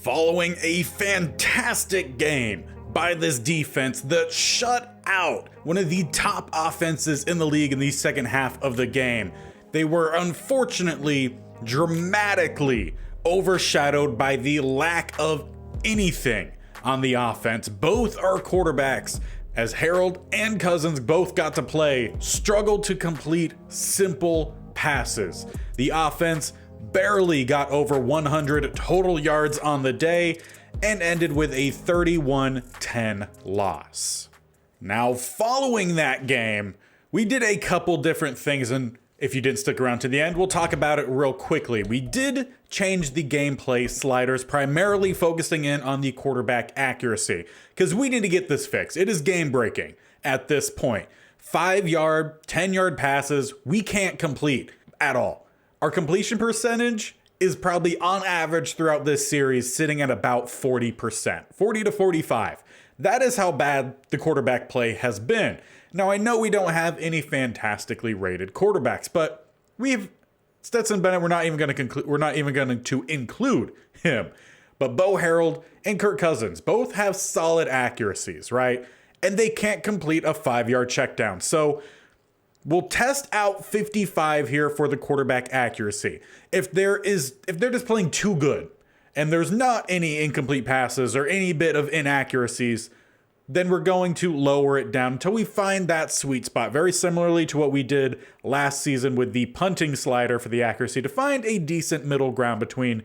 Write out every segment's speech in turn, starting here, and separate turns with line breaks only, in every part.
Following a fantastic game by this defense that shut out one of the top offenses in the league in the second half of the game, they were unfortunately dramatically overshadowed by the lack of anything on the offense. Both our quarterbacks, as Harold and Cousins both got to play, struggled to complete simple passes. The offense barely got over 100 total yards on the day and ended with a 31-10 loss. Now, following that game, we did a couple different things, and if you didn't stick around to the end, we'll talk about it real quickly. We did change the gameplay sliders, primarily focusing in on the quarterback accuracy, because we need to get this fixed. It is game breaking at this point. 5-yard, 10-yard passes, we can't complete at all. Our completion percentage is probably on average throughout this series sitting at about 40%, 40 to 45. That is how bad the quarterback play has been. Now, I know we don't have any fantastically rated quarterbacks, but we've Stetson Bennett, we're not even going to include him. But Bo Harold and Kirk Cousins both have solid accuracies, right? And they can't complete a 5-yard check down. So we'll test out 55 here for the quarterback accuracy. If they're just playing too good and there's not any incomplete passes or any bit of inaccuracies, then we're going to lower it down until we find that sweet spot. Very similarly to what we did last season with the punting slider for the accuracy, to find a decent middle ground between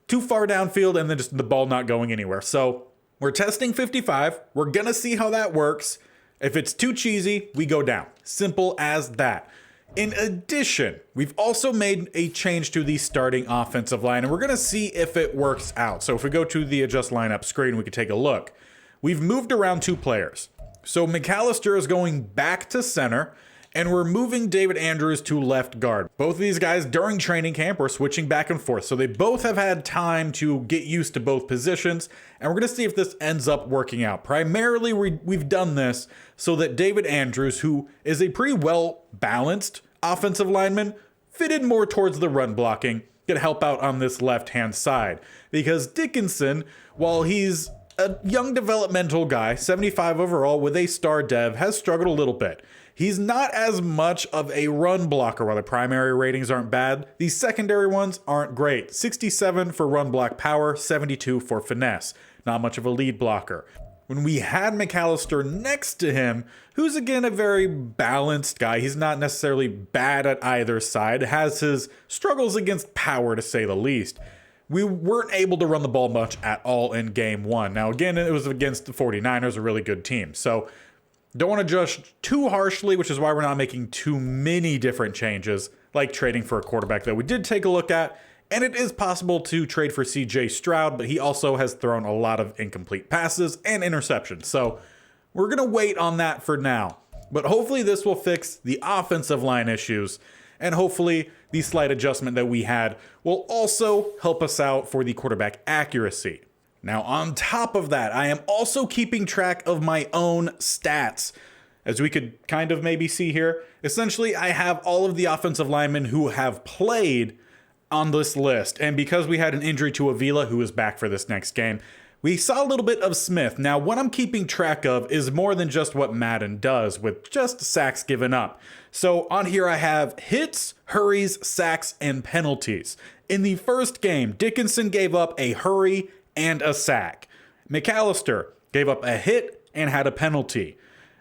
too far downfield and then just the ball not going anywhere. So we're testing 55. We're going to see how that works. If it's too cheesy, we go down. Simple as that. In addition, we've also made a change to the starting offensive line, and we're going to see if it works out. So if we go to the adjust lineup screen, we can take a look. We've moved around 2 players. So McAllister is going back to center, and we're moving David Andrews to left guard. Both of these guys during training camp were switching back and forth, so they both have had time to get used to both positions, and we're going to see if this ends up working out. Primarily, we've done this so that David Andrews, who is a pretty well-balanced offensive lineman, fitted more towards the run blocking, could help out on this left-hand side. Because Dickinson, while he's a young developmental guy, 75 overall with a star dev, has struggled a little bit. He's not as much of a run blocker. While the primary ratings aren't bad, the secondary ones aren't great. 67 for run block power, 72 for finesse. Not much of a lead blocker. When we had McAllister next to him, who's again a very balanced guy, he's not necessarily bad at either side, has his struggles against power to say the least. We weren't able to run the ball much at all in game 1. Now, again, it was against the 49ers, a really good team. So don't want to judge too harshly, which is why we're not making too many different changes, like trading for a quarterback that we did take a look at. And it is possible to trade for CJ Stroud, but he also has thrown a lot of incomplete passes and interceptions. So we're going to wait on that for now. But hopefully this will fix the offensive line issues. And hopefully the slight adjustment that we had will also help us out for the quarterback accuracy. Now, on top of that, I am also keeping track of my own stats. As we could kind of maybe see here, essentially I have all of the offensive linemen who have played on this list. And because we had an injury to Avila, who is back for this next game, we saw a little bit of Smith. Now, what I'm keeping track of is more than just what Madden does with just sacks given up. So on here I have hits, hurries, sacks, and penalties. In the first game, Dickinson gave up a hurry and a sack. McAllister gave up a hit and had a penalty.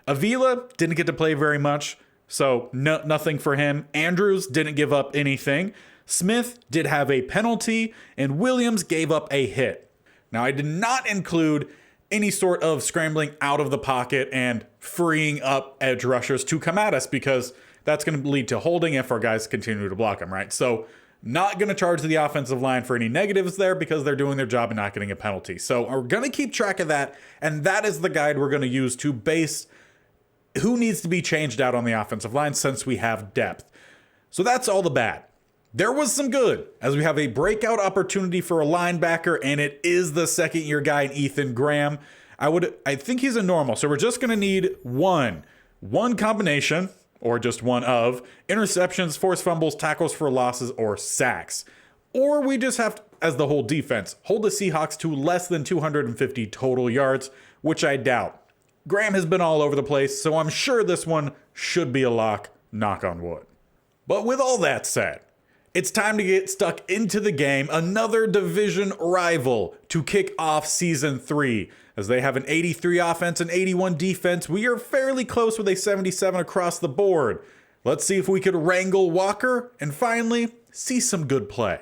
Avila didn't get to play very much, so nothing for him. Andrews didn't give up anything. Smith did have a penalty, and Williams gave up a hit. Now, I did not include any sort of scrambling out of the pocket and freeing up edge rushers to come at us, because that's going to lead to holding if our guys continue to block them, right? So not going to charge the offensive line for any negatives there because they're doing their job and not getting a penalty. So we're going to keep track of that, and that is the guide we're going to use to base who needs to be changed out on the offensive line since we have depth. So that's all the bad. There was some good, as we have a breakout opportunity for a linebacker, and it is the second-year guy in Ethan Graham. I think he's a normal, so we're just going to need one combination, or just one of interceptions, forced fumbles, tackles for losses, or sacks. Or we just have to, as the whole defense, hold the Seahawks to less than 250 total yards, which I doubt. Graham has been all over the place, so I'm sure this one should be a lock, knock on wood. But with all that said, it's time to get stuck into the game, another division rival to kick off Season 3. As they have an 83 offense and 81 defense, we are fairly close with a 77 across the board. Let's see if we could wrangle Walker and finally see some good play.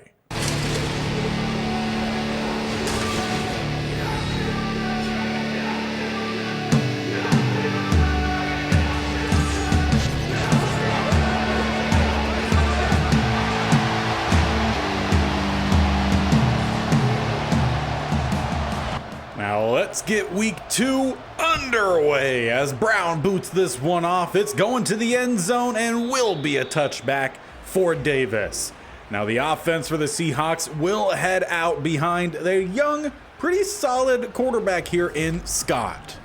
Now let's get week 2 underway as Brown boots this one off. It's going to the end zone and will be a touchback for Davis. Now the offense for the Seahawks will head out behind their young, pretty solid quarterback here in Scott.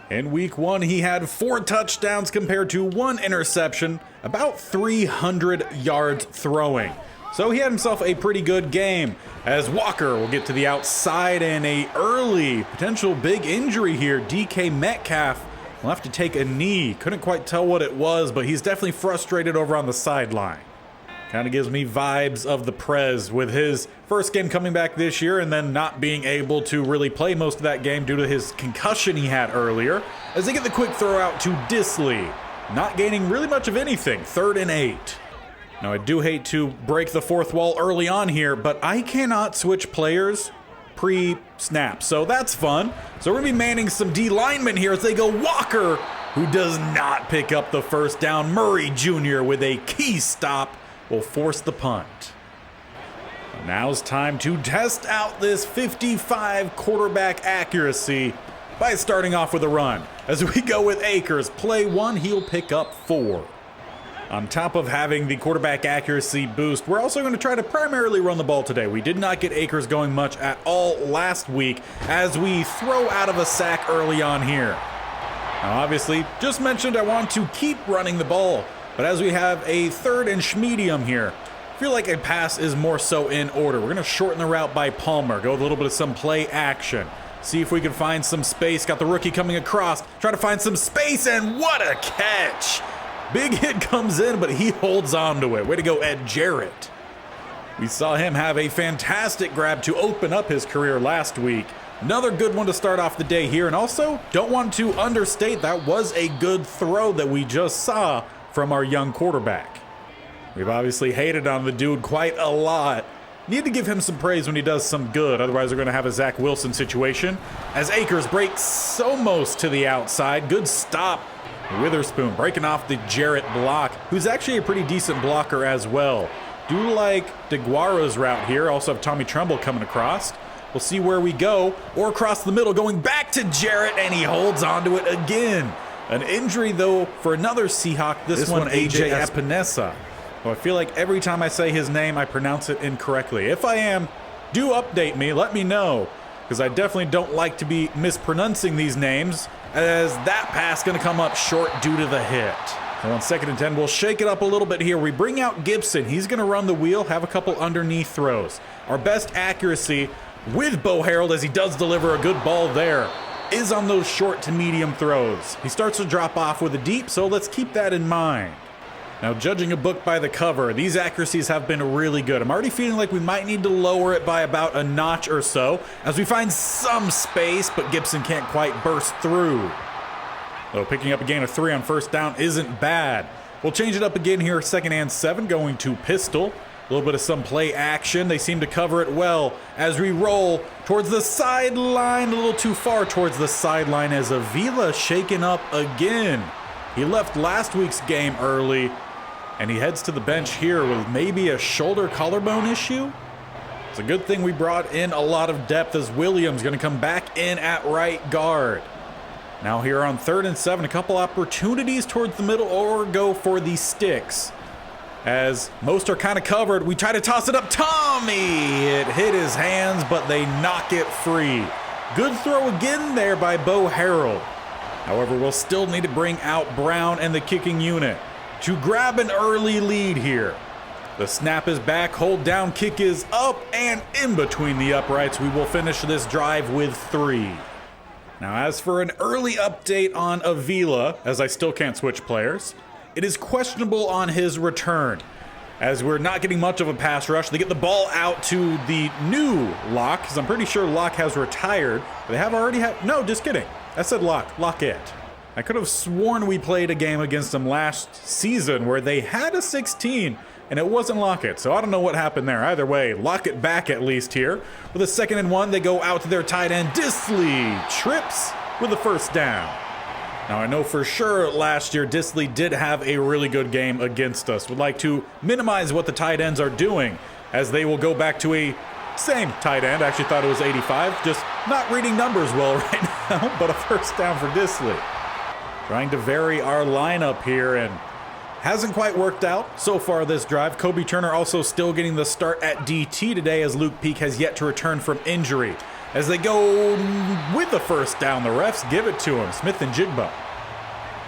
In week 1, he had 4 touchdowns compared to 1 interception, about 300 yards throwing. So he had himself a pretty good game, as Walker will get to the outside and a early potential big injury here. DK Metcalf will have to take a knee. Couldn't quite tell what it was, but he's definitely frustrated over on the sideline. Kind of gives me vibes of the Prez with his first game coming back this year and then not being able to really play most of that game due to his concussion he had earlier. As they get the quick throw out to Disley, not gaining really much of anything, 3rd and 8. Now, I do hate to break the fourth wall early on here, but I cannot switch players pre-snap, so that's fun. So we're going to be manning some D linemen here as they go Walker, who does not pick up the first down. Murray Jr. with a key stop will force the punt. Now's time to test out this 55 quarterback accuracy by starting off with a run. As we go with Akers, play 1, he'll pick up 4. On top of having the quarterback accuracy boost, we're also going to try to primarily run the ball today. We did not get Akers going much at all last week as we throw out of a sack early on here. Now obviously, just mentioned I want to keep running the ball, but as we have a 3rd and medium here, I feel like a pass is more so in order. We're going to shorten the route by Palmer, go with a little bit of some play action. See if we can find some space. Got the rookie coming across, try to find some space, and what a catch! Big hit comes in, but he holds on to it. Way to go, Ed Jarrett. We saw him have a fantastic grab to open up his career last week. Another good one to start off the day here, and also don't want to understate that was a good throw that we just saw from our young quarterback. We've obviously hated on the dude quite a lot. Need to give him some praise when he does some good, otherwise we're going to have a Zach Wilson situation. As Akers breaks almost to the outside, good stop. Witherspoon breaking off the Jarrett block, who's actually a pretty decent blocker as well. Do like DeGuara's route here. Also have Tommy Tremble coming across. We'll see where we go. Or across the middle, going back to Jarrett, and he holds onto it again. An injury, though, for another Seahawk. This one, AJ Epinesa. Well, I feel like every time I say his name, I pronounce it incorrectly. If I am, do update me. Let me know, because I definitely don't like to be mispronouncing these names, as that pass going to come up short due to the hit. So on 2nd and 10, we'll shake it up a little bit here. We bring out Gibson. He's going to run the wheel, have a couple underneath throws. Our best accuracy with Bo Harold, as he does deliver a good ball there, is on those short to medium throws. He starts to drop off with a deep, so let's keep that in mind. Now, judging a book by the cover, these accuracies have been really good. I'm already feeling like we might need to lower it by about a notch or so as we find some space, but Gibson can't quite burst through. Though picking up a gain of 3 on first down isn't bad. We'll change it up again here, 2nd and 7, going to pistol. A little bit of some play action. They seem to cover it well as we roll towards the sideline, a little too far towards the sideline as Avila shaken up again. He left last week's game early, and he heads to the bench here with maybe a shoulder collarbone issue. It's a good thing we brought in a lot of depth as Williams going to come back in at right guard. Now here on 3rd and 7, a couple opportunities towards the middle or go for the sticks. As most are kind of covered, we try to toss it up. Tommy! It hit his hands, but they knock it free. Good throw again there by Bo Harold. However, we'll still need to bring out Brown and the kicking unit to grab an early lead here. The snap is back, hold down, kick is up, and in between the uprights. We will finish this drive with 3. Now, as for an early update on Avila, as I still can't switch players, it is questionable on his return, as we're not getting much of a pass rush. They get the ball out to the new Locke, because I'm pretty sure Locke has retired. They have already had, no, just kidding. I said Locke, Lockett. I could have sworn we played a game against them last season where they had a 16, and it wasn't Lockett, so I don't know what happened there. Either way, Lockett back at least here. With a 2nd and 1, they go out to their tight end, Disley, trips with the first down. Now, I know for sure last year Disley did have a really good game against us. Would like to minimize what the tight ends are doing, as they will go back to a same tight end. I actually thought it was 85, just not reading numbers well right now, but a first down for Disley. Trying to vary our lineup here, and hasn't quite worked out so far this drive. Kobe Turner also still getting the start at DT today, as Luke Peak has yet to return from injury. As they go with the first down, the refs give it to him, Smith and Jigba.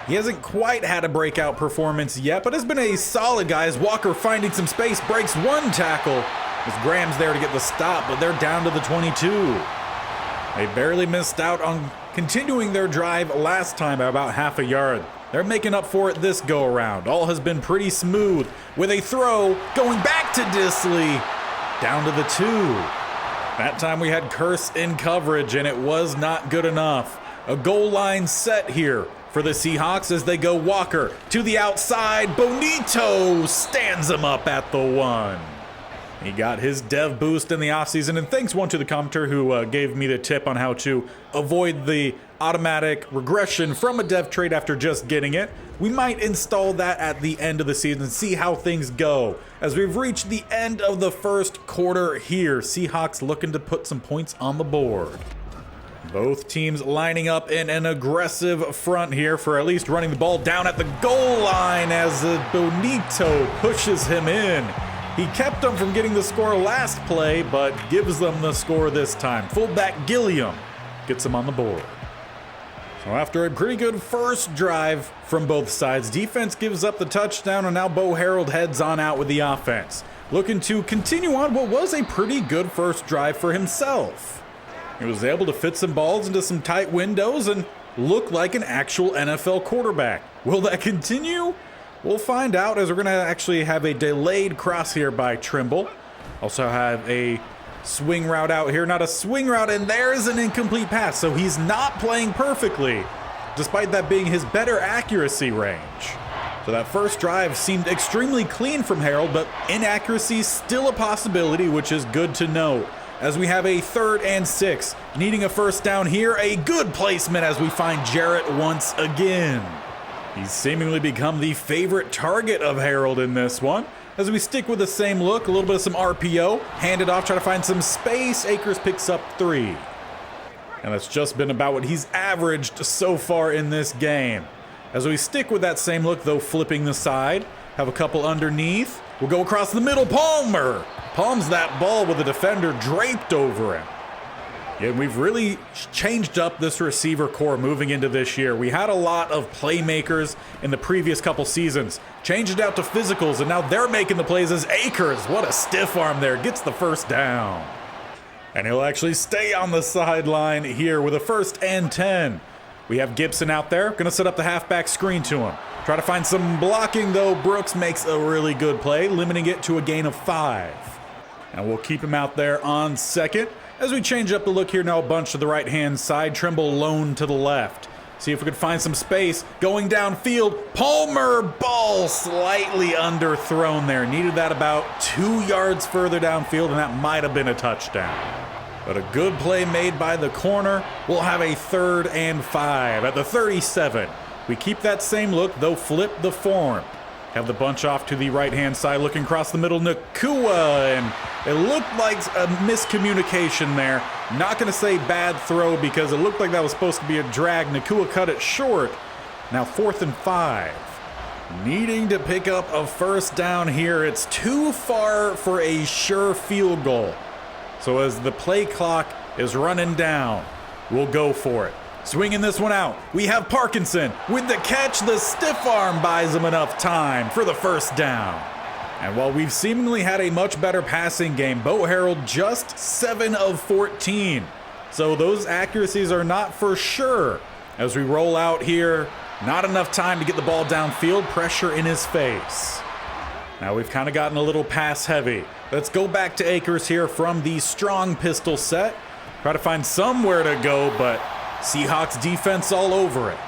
He hasn't quite had a breakout performance yet, but has been a solid guy, as Walker finding some space, breaks 1 tackle. As Graham's there to get the stop, but they're down to the 22. They barely missed out on continuing their drive last time by about half a yard. They're making up for it this go around. All has been pretty smooth, with a throw going back to Disley, down to the 2. That time we had Curse in coverage, and it was not good enough. A goal line set here for the Seahawks as they go Walker to the outside. Bonito stands him up at the 1. He got his dev boost in the offseason, and thanks one to the commenter who gave me the tip on how to avoid the automatic regression from a dev trade after just getting it. We might install that at the end of the season and see how things go. As we've reached the end of the first quarter here, Seahawks looking to put some points on the board. Both teams lining up in an aggressive front here for at least running the ball down at the goal line as Bonito pushes him in. He kept them from getting the score last play, but gives them the score this time. Fullback Gilliam gets them on the board. So after a pretty good first drive from both sides, defense gives up the touchdown, and now Bo Harold heads on out with the offense, looking to continue on what was a pretty good first drive for himself. He was able to fit some balls into some tight windows and look like an actual NFL quarterback. Will that continue? We'll find out, as we're going to actually have a delayed cross here by Trimble. Also have a swing route out here. Not a swing route, and there's an incomplete pass. So he's not playing perfectly, despite that being his better accuracy range. So that first drive seemed extremely clean from Harold, but inaccuracy still a possibility, which is good to note. As we have a 3rd and 6, needing a first down here. A good placement as we find Jarrett once again. He's seemingly become the favorite target of Harold in this one. As we stick with the same look, a little bit of some RPO, hand it off, try to find some space. Akers picks up 3. And that's just been about what he's averaged so far in this game. As we stick with that same look, though, flipping the side, have a couple underneath. We'll go across the middle. Palmer palms that ball with a defender draped over him. Yeah, we've really changed up this receiver core moving into this year. We had a lot of playmakers in the previous couple seasons. Changed it out to physicals, and now they're making the plays as Akers. What a stiff arm there. Gets the first down. And he'll actually stay on the sideline here with a 1st and 10. We have Gibson out there. Going to set up the halfback screen to him. Try to find some blocking, though. Brooks makes a really good play, limiting it to a gain of 5. And we'll keep him out there on 2nd. As we change up the look here now, a bunch to the right-hand side. Trimble lone to the left. See if we could find some space. Going downfield. Palmer, ball slightly underthrown there. Needed that about 2 yards further downfield, and that might have been a touchdown. But a good play made by the corner. We'll have a 3rd and 5 at the 37. We keep that same look, though flip the form. Have the bunch off to the right-hand side, looking across the middle. Nakua, and it looked like a miscommunication there. Not going to say bad throw because it looked like that was supposed to be a drag. Nakua cut it short. Now 4th and 5. Needing to pick up a first down here. It's too far for a sure field goal. So as the play clock is running down, we'll go for it. Swinging this one out, we have Parkinson with the catch. The stiff arm buys him enough time for the first down. And while we've seemingly had a much better passing game, Bo Harrell just 7 of 14. So those accuracies are not for sure. As we roll out here, not enough time to get the ball downfield, pressure in his face. Now we've kind of gotten a little pass heavy. Let's go back to Akers here from the strong pistol set. Try to find somewhere to go, but Seahawks defense all over it.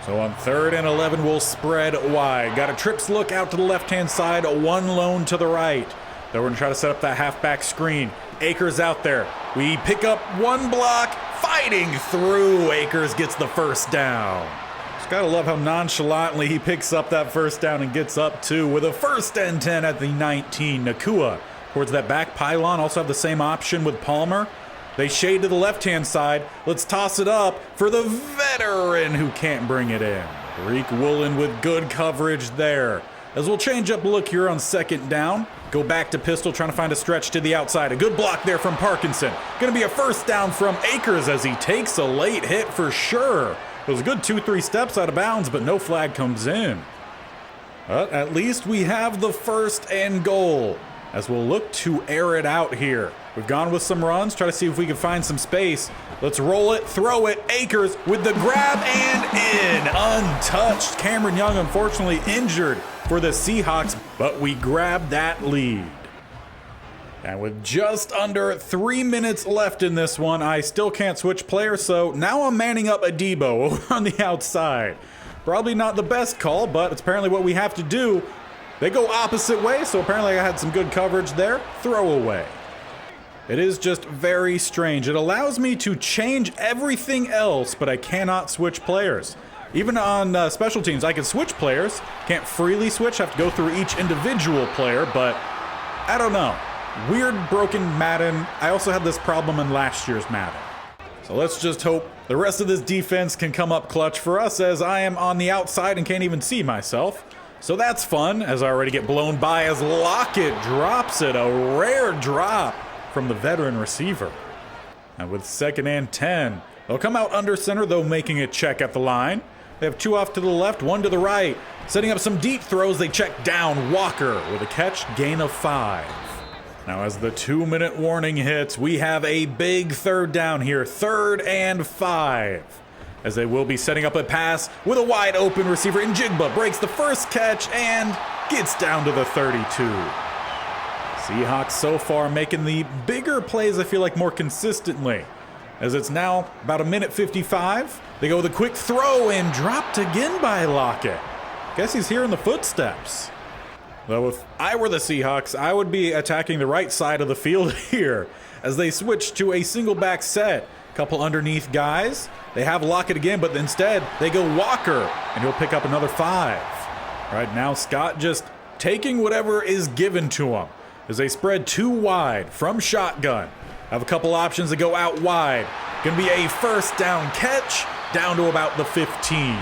So on 3rd and 11, we'll spread wide. Got a trips look out to the left-hand side, one lone to the right. Then we're gonna try to set up that halfback screen. Akers out there. We pick up one block, fighting through. Akers gets the first down. Just gotta love how nonchalantly he picks up that first down and gets up two with a 1st and 10 at the 19. Nakua towards that back pylon. Also have the same option with Palmer. They shade to the left-hand side. Let's toss it up for the veteran who can't bring it in. Tariq Woolen with good coverage there. As we'll change up look here on 2nd down. Go back to pistol, trying to find a stretch to the outside. A good block there from Parkinson. Gonna be a 1st down from Akers as he takes a late hit for sure. It was a good 2-3 steps out of bounds, but no flag comes in. But at least we have the 1st and goal. As we'll look to air it out here. We've gone with some runs, try to see if we can find some space. Let's roll it, throw it. Akers with the grab and in. Untouched. Cameron Young unfortunately injured for the Seahawks, but we grabbed that lead. And with just under 3 minutes left in this one, I still can't switch players, so now I'm manning up Adebo over on the outside. Probably not the best call, but it's apparently what we have to do. They go opposite way, so apparently I had some good coverage there. Throw away. It is just very strange. It allows me to change everything else, but I cannot switch players. Even on special teams, I can switch players. Can't freely switch, have to go through each individual player, but I don't know. Weird broken Madden. I also had this problem in last year's Madden. So let's just hope the rest of this defense can come up clutch for us, as I am on the outside and can't even see myself. So that's fun, as I already get blown by as Lockett drops it. A rare drop from the veteran receiver. And with 2nd and 10, they'll come out under center, though making a check at the line. They have 2 off to the left, 1 to the right. Setting up some deep throws, they check down Walker with a catch, gain of 5. Now as the 2-minute warning hits, we have a big 3rd down here, 3rd and 5. As they will be setting up a pass with a wide open receiver. Njigba breaks the first catch and gets down to the 32. Seahawks so far making the bigger plays, I feel like, more consistently. As it's now about 1:55. They go with a quick throw and dropped again by Lockett. Guess he's hearing the footsteps. Though if I were the Seahawks, I would be attacking the right side of the field here as they switch to a single back set. Couple underneath guys. They have Lockett again, but instead they go Walker, and he'll pick up another 5. Right now, Scott just taking whatever is given to him as they spread 2 wide from shotgun. Have a couple options to go out wide. Gonna be a 1st down catch down to about the 15.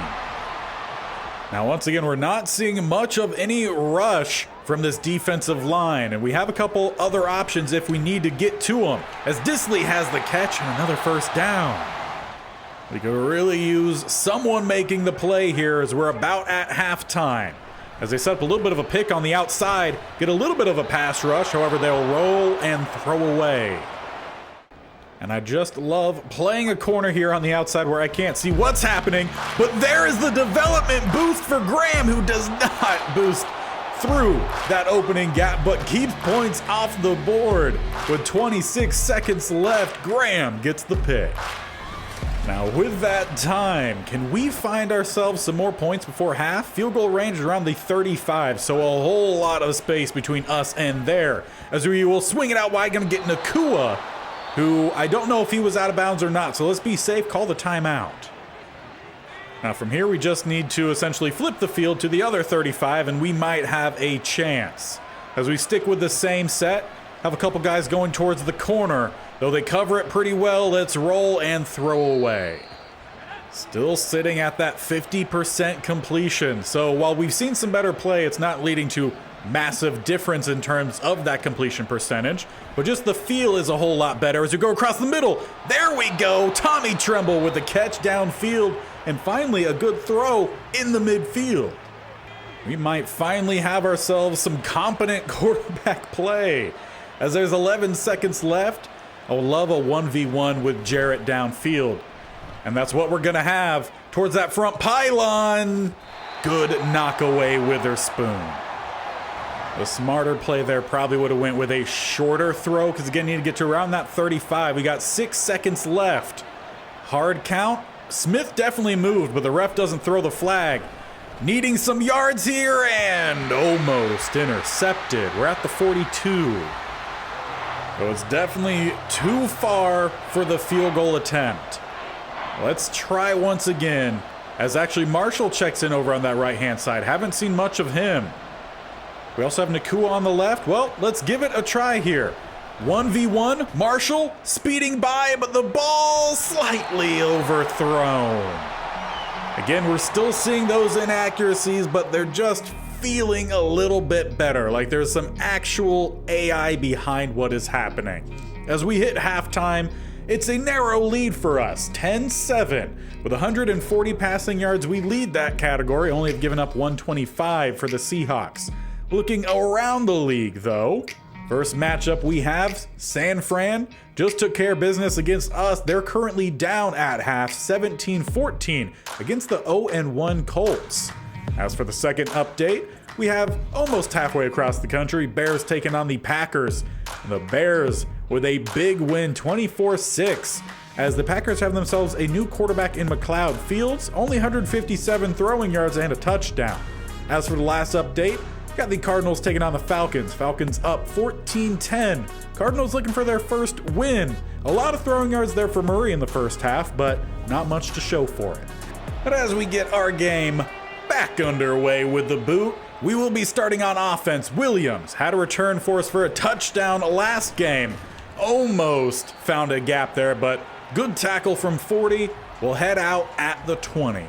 Now, once again, we're not seeing much of any rush from this defensive line, and we have a couple other options if we need to get to them, as Disley has the catch and another 1st down. We could really use someone making the play here as we're about at halftime. As they set up a little bit of a pick on the outside, get a little bit of a pass rush, however, they'll roll and throw away. And I just love playing a corner here on the outside where I can't see what's happening, but there is the development boost for Graham, who does not boost through that opening gap, but keeps points off the board. With 26 seconds left, Graham gets the pick. Now with that time, can we find ourselves some more points before half? Field goal range is around the 35, so a whole lot of space between us and there. As we will swing it out wide, gonna get Nakua, who I don't know if he was out of bounds or not, so let's be safe, call the timeout. Now from here, we just need to essentially flip the field to the other 35, and we might have a chance. As we stick with the same set, have a couple guys going towards the corner. Though they cover it pretty well, let's roll and throw away. Still sitting at that 50% completion. So while we've seen some better play, it's not leading to massive difference in terms of that completion percentage, but just the feel is a whole lot better as we go across the middle. There we go. Tommy Tremble with the catch downfield, and finally a good throw in the midfield. we might finally have ourselves some competent quarterback play. As there's 11 seconds left, I would love a 1v1 with Jarrett downfield. And that's what we're going to have towards that front pylon. Good knockaway, Witherspoon. The smarter play there probably would have went with a shorter throw because, again, need to get to around that 35. We got 6 seconds left. Hard count. Smith definitely moved, but the ref doesn't throw the flag. Needing some yards here and almost intercepted. We're at the 42. So it's definitely too far for the field goal attempt. Let's try once again, as actually Marshall checks in over on that right-hand side. Haven't seen much of him. We also have Nakua on the left. Well, let's give it a try here. 1v1, Marshall speeding by, but the ball slightly overthrown. Again, we're still seeing those inaccuracies, but they're just feeling a little bit better. Like there's some actual AI behind what is happening. As we hit halftime, it's a narrow lead for us, 10-7. With 140 passing yards, we lead that category, only have given up 125 for the Seahawks. Looking around the league, though, first matchup we have, San Fran just took care of business against us. They're currently down at half, 17-14 against the 0-1 Colts. As for the second update, we have almost halfway across the country, Bears taking on the Packers. And the Bears with a big win, 24-6, as the Packers have themselves a new quarterback in McLeod. Fields, only 157 throwing yards and a touchdown. As for the last update, got the Cardinals taking on the Falcons. Falcons up 14-10. Cardinals looking for their first win. A lot of throwing yards there for Murray in the first half, but not much to show for it. But as we get our game back underway with the boot, we will be starting on offense. Williams had a return for us for a touchdown last game. Almost found a gap there, but good tackle from 40. We'll head out at the 20.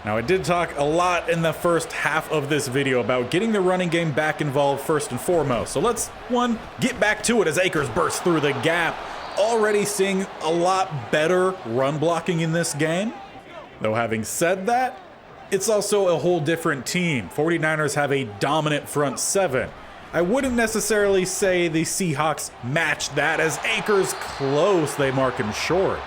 Now, I did talk a lot in the first half of this video about getting the running game back involved first and foremost. So let's, get back to it as Akers bursts through the gap. Already seeing a lot better run blocking in this game. Though having said that, it's also a whole different team. 49ers have a dominant front seven. I wouldn't necessarily say the Seahawks matched that, as Akers close, they mark him short.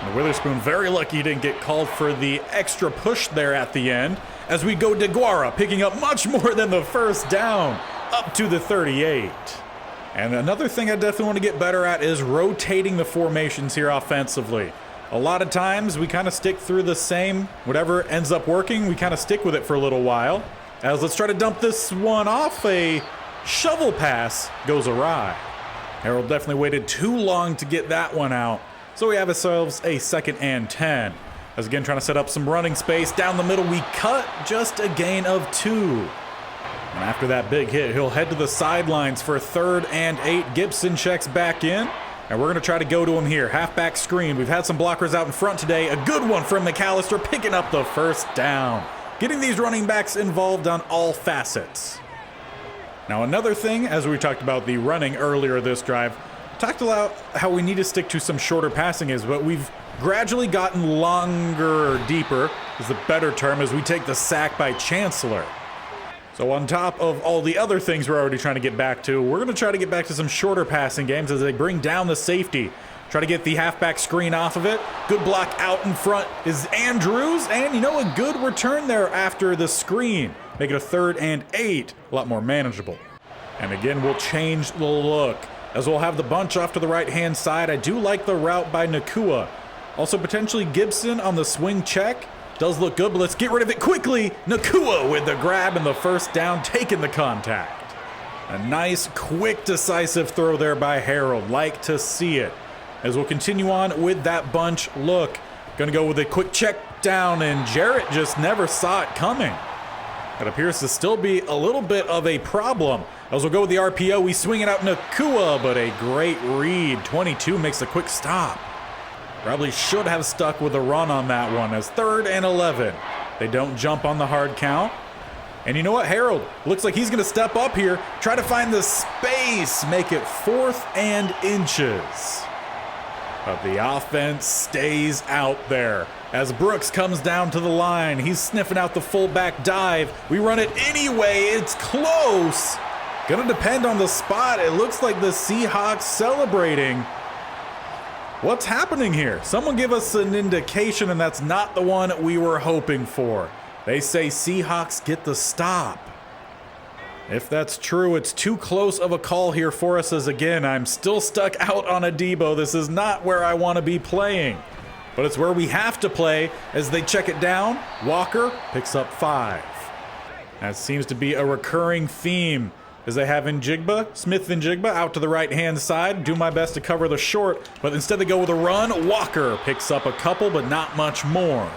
And Witherspoon very lucky he didn't get called for the extra push there at the end, as we go DeGuara picking up much more than the first down, up to the 38. And another thing I definitely want to get better at is rotating the formations here offensively. A lot of times we kind of stick through the same, whatever ends up working, we kind of stick with it for a little while. As let's try to dump this one off, a shovel pass goes awry. Harold definitely waited too long to get that one out. So we have ourselves a 2nd and 10. As again trying to set up some running space down the middle, we cut just a gain of 2. And after that big hit, he'll head to the sidelines for 3rd and 8. Gibson checks back in, and we're going to try to go to him here. Halfback screen. We've had some blockers out in front today. A good one from McAllister, picking up the first down. Getting these running backs involved on all facets. Now another thing, as we talked about the running earlier this drive, talked about how we need to stick to some shorter passing is, but we've gradually gotten longer or deeper is the better term, as we take the sack by Chancellor. So on top of all the other things we're already trying to get back to, we're going to try to get back to some shorter passing games as they bring down the safety. Try to get the halfback screen off of it. Good block out in front is Andrews, and a good return there after the screen. Make it a 3rd and 8, a lot more manageable. And again, we'll change the look, as we'll have the bunch off to the right-hand side. I do like the route by Nakua. Also potentially Gibson on the swing check. Does look good, but let's get rid of it quickly. Nakua with the grab and the first down, taking the contact. A nice, quick, decisive throw there by Harold. Like to see it. As we'll continue on with that bunch look. Gonna go with a quick check down, and Jarrett just never saw it coming. It appears to still be a little bit of a problem. As we'll go with the RPO, we swing it out Nakua, but a great read. 22 makes a quick stop. Probably should have stuck with a run on that one, as 3rd and 11. They don't jump on the hard count. And you know what? Harold looks like he's going to step up here, try to find the space, make it 4th and inches. But the offense stays out there. As Brooks comes down to the line, he's sniffing out the fullback dive. We run it anyway, it's close. Gonna depend on the spot. It looks like the Seahawks celebrating. What's happening here? Someone give us an indication, and that's not the one we were hoping for. They say Seahawks get the stop. If that's true, it's too close of a call here for us, as again, I'm still stuck out on a Debo. This is not where I want to be playing, but it's where we have to play. As they check it down, Walker picks up 5. That seems to be a recurring theme, as they have Smith and Jigba out to the right-hand side. Do my best to cover the short, but instead they go with a run. Walker picks up a couple, but not much more.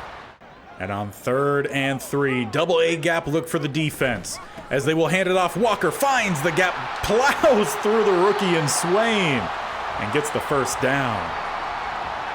And on 3rd and 3, double A gap look for the defense. As they will hand it off, Walker finds the gap, plows through the rookie in Swain, and gets the first down.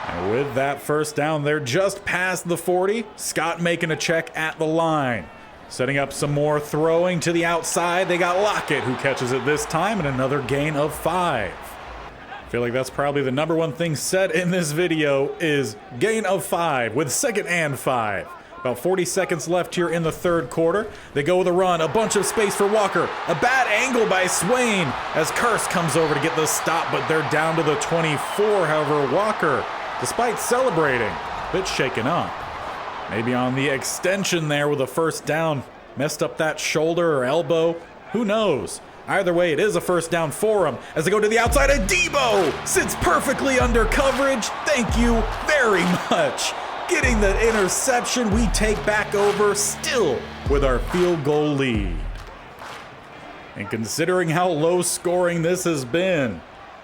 And with that first down, they're just past the 40. Scott making a check at the line. Setting up some more throwing to the outside. They got Lockett, who catches it this time, and another gain of 5. I feel like that's probably the number one thing said in this video is gain of 5 with 2nd and 5. About 40 seconds left here in the 3rd quarter. They go with a run, a bunch of space for Walker. A bad angle by Swain as Curse comes over to get the stop, but they're down to the 24. However, Walker, despite celebrating, a bit shaken up. Maybe on the extension there with a first down, messed up that shoulder or elbow. Who knows? Either way, it is a first down for him. As they go to the outside, and Debo sits perfectly under coverage. Thank you very much. Getting the interception, we take back over, still with our field goal lead. And considering how low scoring this has been,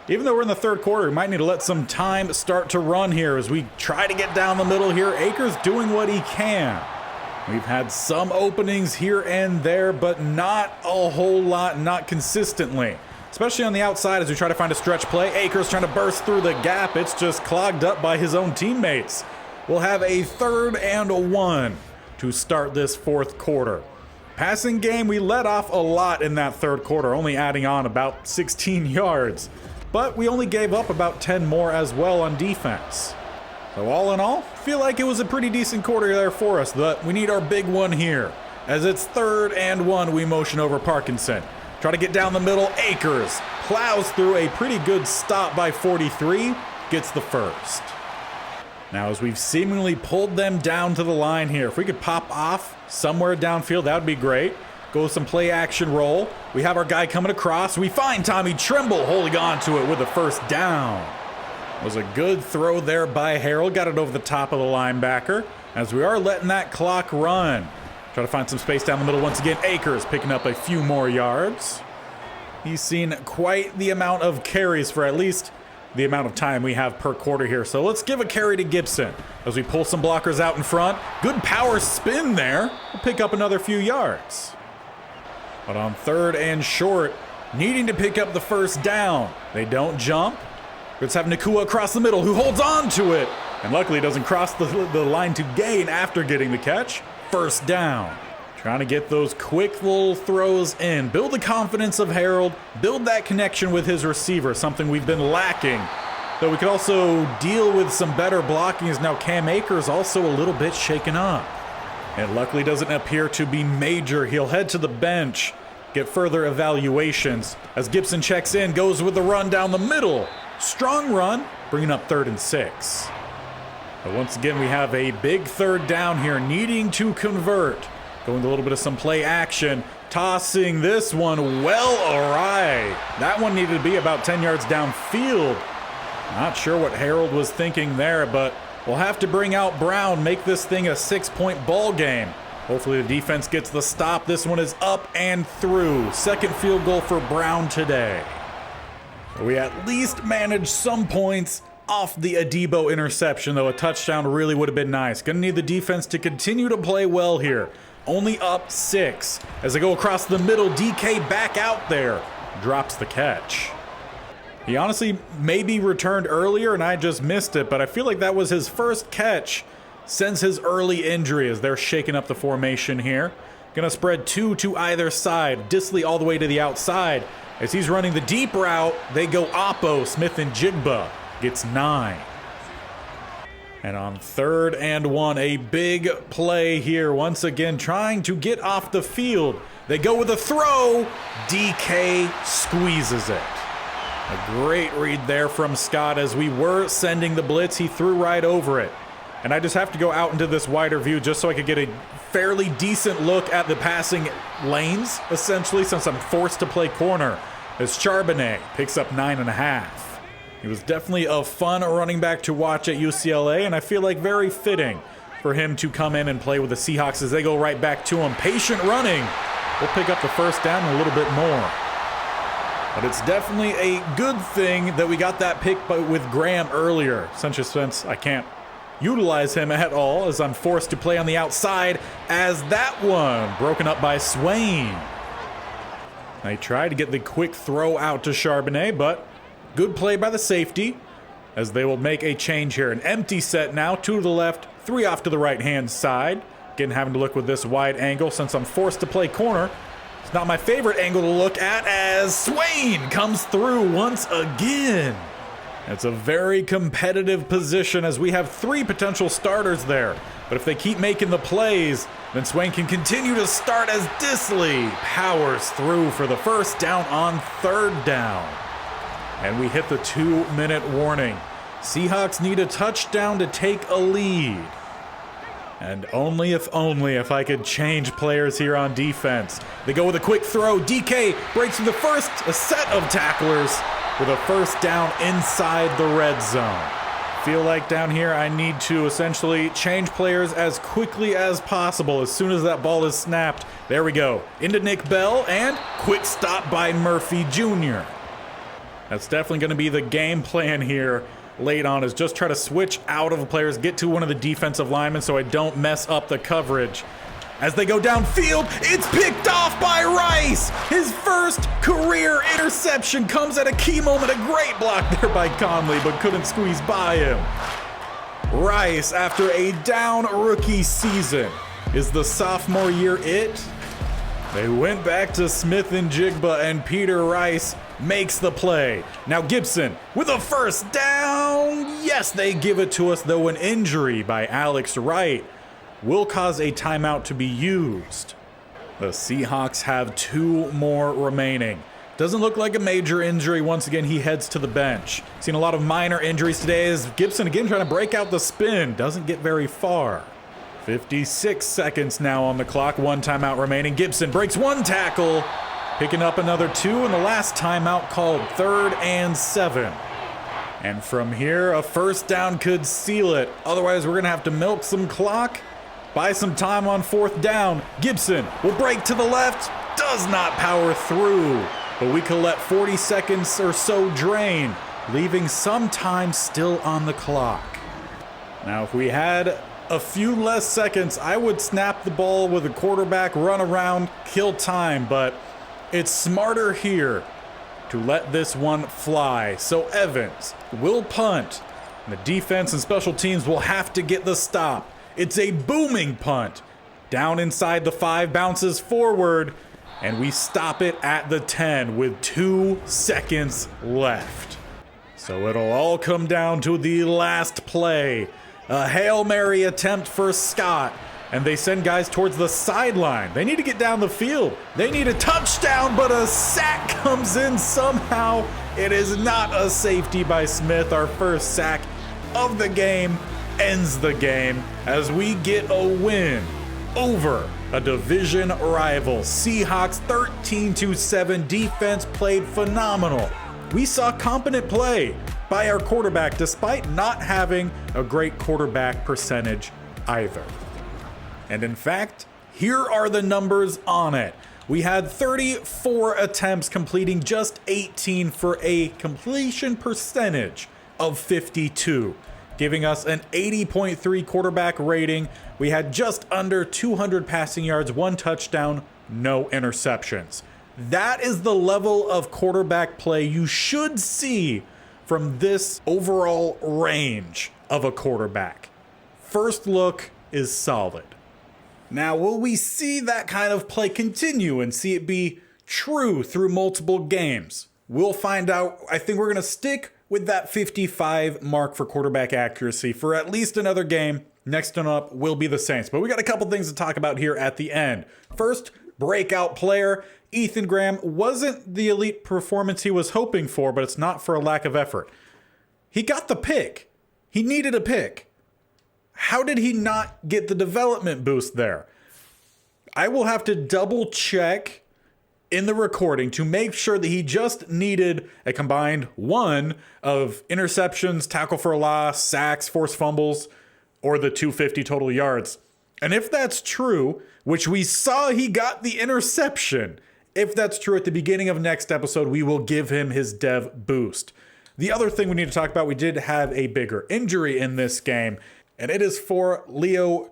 even though we're in the 3rd quarter, we might need to let some time start to run here as we try to get down the middle here. Akers doing what he can. We've had some openings here and there, but not a whole lot, not consistently. Especially on the outside as we try to find a stretch play. Akers trying to burst through the gap. It's just clogged up by his own teammates. We'll have a 3rd and 1 to start this 4th quarter. Passing game, we let off a lot in that 3rd quarter, only adding on about 16 yards. But we only gave up about 10 more as well on defense. So all in all, feel like it was a pretty decent quarter there for us, but we need our big one here. As it's 3rd and 1, we motion over Parkinson. Try to get down the middle. Akers plows through a pretty good stop by 43, gets the first. Now, as we've seemingly pulled them down to the line here, if we could pop off somewhere downfield, that would be great. Go with some play action roll. We have our guy coming across. We find Tommy Tremble holding on to it with the first down. It was a good throw there by Harold. Got it over the top of the linebacker. As we are letting that clock run. Try to find some space down the middle once again. Akers picking up a few more yards. He's seen quite the amount of carries for at least the amount of time we have per quarter here. So let's give a carry to Gibson as we pull some blockers out in front. Good power spin there. We'll pick up another few yards. But on 3rd and short, needing to pick up the first down. They don't jump. Let's have Nakua across the middle, who holds on to it. And luckily doesn't cross the line to gain after getting the catch. First down. Trying to get those quick little throws in. Build the confidence of Harold. Build that connection with his receiver, something we've been lacking. Though we could also deal with some better blocking as now Cam Akers also a little bit shaken up. It luckily doesn't appear to be major. He'll head to the bench, get further evaluations. As Gibson checks in, goes with the run down the middle. Strong run, bringing up 3rd and 6. But once again, we have a big 3rd down here, needing to convert. Going to a little bit of some play action. Tossing this one well awry. That one needed to be about 10 yards downfield. Not sure what Harold was thinking there, but we'll have to bring out Brown, make this thing a 6-point ball game. Hopefully the defense gets the stop. This one is up and through. 2nd field goal for Brown today. We at least managed some points off the Adebo interception, though a touchdown really would have been nice. Gonna need the defense to continue to play well here. Only up 6. As they go across the middle, DK back out there. Drops the catch. He honestly maybe returned earlier and I just missed it, but I feel like that was his first catch since his early injury as they're shaking up the formation here. Gonna spread 2 to either side. Disley all the way to the outside. As he's running the deep route, they go Oppo. Smith and Jigba gets 9. And on 3rd and 1, a big play here. Once again, trying to get off the field. They go with a throw. DK squeezes it. A great read there from Scott as we were sending the blitz. He threw right over it. And I just have to go out into this wider view just so I could get a fairly decent look at the passing lanes, essentially, since I'm forced to play corner. As Charbonnet picks up 9.5. He was definitely a fun running back to watch at UCLA, and I feel like very fitting for him to come in and play with the Seahawks as they go right back to him. Patient running. We'll pick up the first down a little bit more. But it's definitely a good thing that we got that pick with Graham earlier, since I can't utilize him at all as I'm forced to play on the outside as that one broken up by Swain. They tried to get the quick throw out to Charbonnet, but good play by the safety as they will make a change here. An empty set now, 2 to the left, 3 off to the right-hand side. Again, having to look with this wide angle since I'm forced to play corner. It's not my favorite angle to look at as Swain comes through once again. It's a very competitive position as we have 3 potential starters there. But if they keep making the plays, then Swain can continue to start as Disley powers through for the first down on 3rd down. And we hit the 2-minute warning. Seahawks need a touchdown to take a lead. And only if I could change players here on defense. They go with a quick throw. DK breaks through the first set of tacklers with a first down inside the red zone. Feel like down here I need to essentially change players as quickly as possible as soon as that ball is snapped. There we go. Into Nick Bell and quick stop by Murphy Jr. That's definitely going to be the game plan here late on, is just try to switch out of players, get to one of the defensive linemen so I don't mess up the coverage. As they go downfield, it's picked off by Rice. His first career interception comes at a key moment. A great block there by Conley, but couldn't squeeze by him. Rice, after a down rookie season, is the sophomore year it? They went back to Smith and Jigba, and Peter Rice makes the play. Now Gibson with a first down. Yes, they give it to us, though an injury by Alex Wright will cause a timeout to be used. The Seahawks have 2 more remaining. Doesn't look like a major injury. Once again, he heads to the bench. Seen a lot of minor injuries today as Gibson again trying to break out the spin. Doesn't get very far. 56 seconds now on the clock. 1 timeout remaining. Gibson breaks 1 tackle, picking up another 2, and the last timeout called 3rd and 7. And from here, a first down could seal it. Otherwise, we're going to have to milk some clock, buy some time on 4th down. Gibson will break to the left, does not power through, but we could let 40 seconds or so drain, leaving some time still on the clock. Now, if we had a few less seconds, I would snap the ball with a quarterback, run around, kill time, but it's smarter here to let this one fly. So Evans will punt. The defense and special teams will have to get the stop. It's a booming punt. Down inside the 5, bounces forward, and we stop it at the 10 with 2 seconds left. So it'll all come down to the last play. A Hail Mary attempt for Scott, and they send guys towards the sideline. They need to get down the field. They need a touchdown, but a sack comes in somehow. It is not a safety by Smith. Our first sack of the game ends the game as we get a win over a division rival. Seahawks 13-7. Defense played phenomenal. We saw competent play by our quarterback despite not having a great quarterback percentage either. And in fact, here are the numbers on it. We had 34 attempts, completing just 18 for a completion percentage of 52, giving us an 80.3 quarterback rating. We had just under 200 passing yards, 1 touchdown, no interceptions. That is the level of quarterback play you should see from this overall range of a quarterback. First look is solid. Now, will we see that kind of play continue and see it be true through multiple games? We'll find out. I think we're going to stick with that 55 mark for quarterback accuracy for at least another game. Next one up will be the Saints. But we got a couple things to talk about here at the end. First, breakout player. Ethan Graham wasn't the elite performance he was hoping for, but it's not for a lack of effort. He got the pick. He needed a pick. How did he not get the development boost there? I will have to double check in the recording to make sure that he just needed a combined 1 of interceptions, tackle for a loss, sacks, forced fumbles, or the 250 total yards. And if that's true, which we saw he got the interception, if that's true, at the beginning of next episode, we will give him his dev boost. The other thing we need to talk about, we did have a bigger injury in this game, and it is for Leo.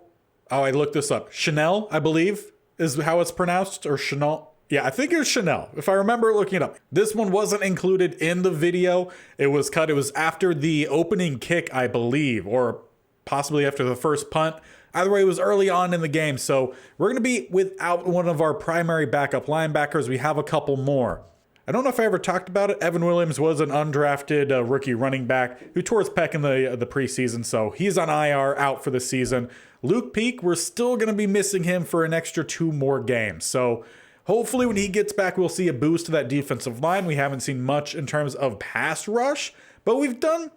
Oh, I looked this up. Chanel, I believe, is how it's pronounced, or Chanel. Yeah, I think it was Chanel, if I remember looking it up. This one wasn't included in the video. It was cut. It was after the opening kick, I believe, or possibly after the first punt. Either way, it was early on in the game, so we're going to be without one of our primary backup linebackers. We have a couple more. I don't know if I ever talked about it. Evan Williams was an undrafted rookie running back who tore his pec in the preseason, so he's on IR, out for the season. Luke Peak, we're still going to be missing him for an extra 2 more games, so hopefully when he gets back, we'll see a boost to that defensive line. We haven't seen much in terms of pass rush, but we've done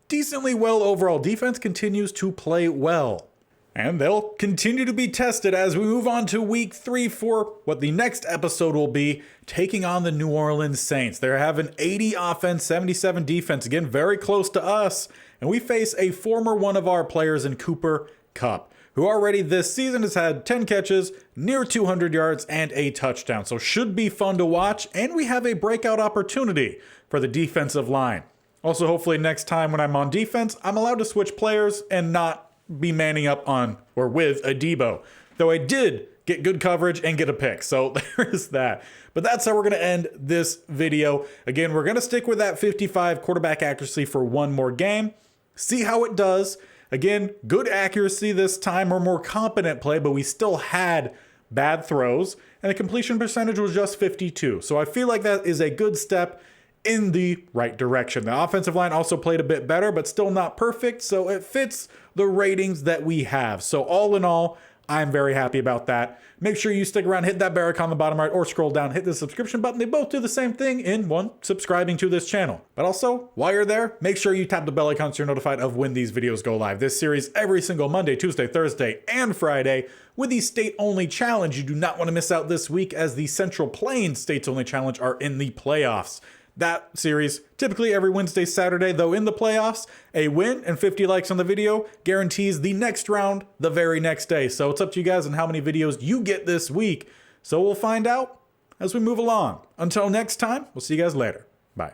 decently well overall. Defense continues to play well. And they'll continue to be tested as we move on to week 3 for what the next episode will be, taking on the New Orleans Saints. They're having 80 offense, 77 defense, again, very close to us. And we face a former one of our players in Cooper Kupp, who already this season has had 10 catches, near 200 yards, and a touchdown. So should be fun to watch. And we have a breakout opportunity for the defensive line. Also, hopefully next time when I'm on defense, I'm allowed to switch players and not be manning up on or with a Debo. Though I did get good coverage and get a pick. So there is that. But that's how we're going to end this video. Again, we're going to stick with that 55 quarterback accuracy for 1 more game. See how it does. Again, good accuracy this time, or more competent play, but we still had bad throws. And the completion percentage was just 52. So I feel like that is a good step in the right direction. The offensive line also played a bit better, but still not perfect, so it fits the ratings that we have. So all in all, I'm very happy about that. Make sure you stick around, hit that bell icon on the bottom right, or scroll down, hit the subscription button. They both do the same thing in one, subscribing to this channel. But also, while you're there, make sure you tap the bell icon so you're notified of when these videos go live. This series every single Monday, Tuesday, Thursday, and Friday with the state-only challenge. You do not want to miss out this week, as the Central Plains states-only challenge are in the playoffs. That series, typically every Wednesday, Saturday, though in the playoffs, a win and 50 likes on the video guarantees the next round the very next day. So it's up to you guys on how many videos you get this week. So we'll find out as we move along. Until next time, we'll see you guys later. Bye.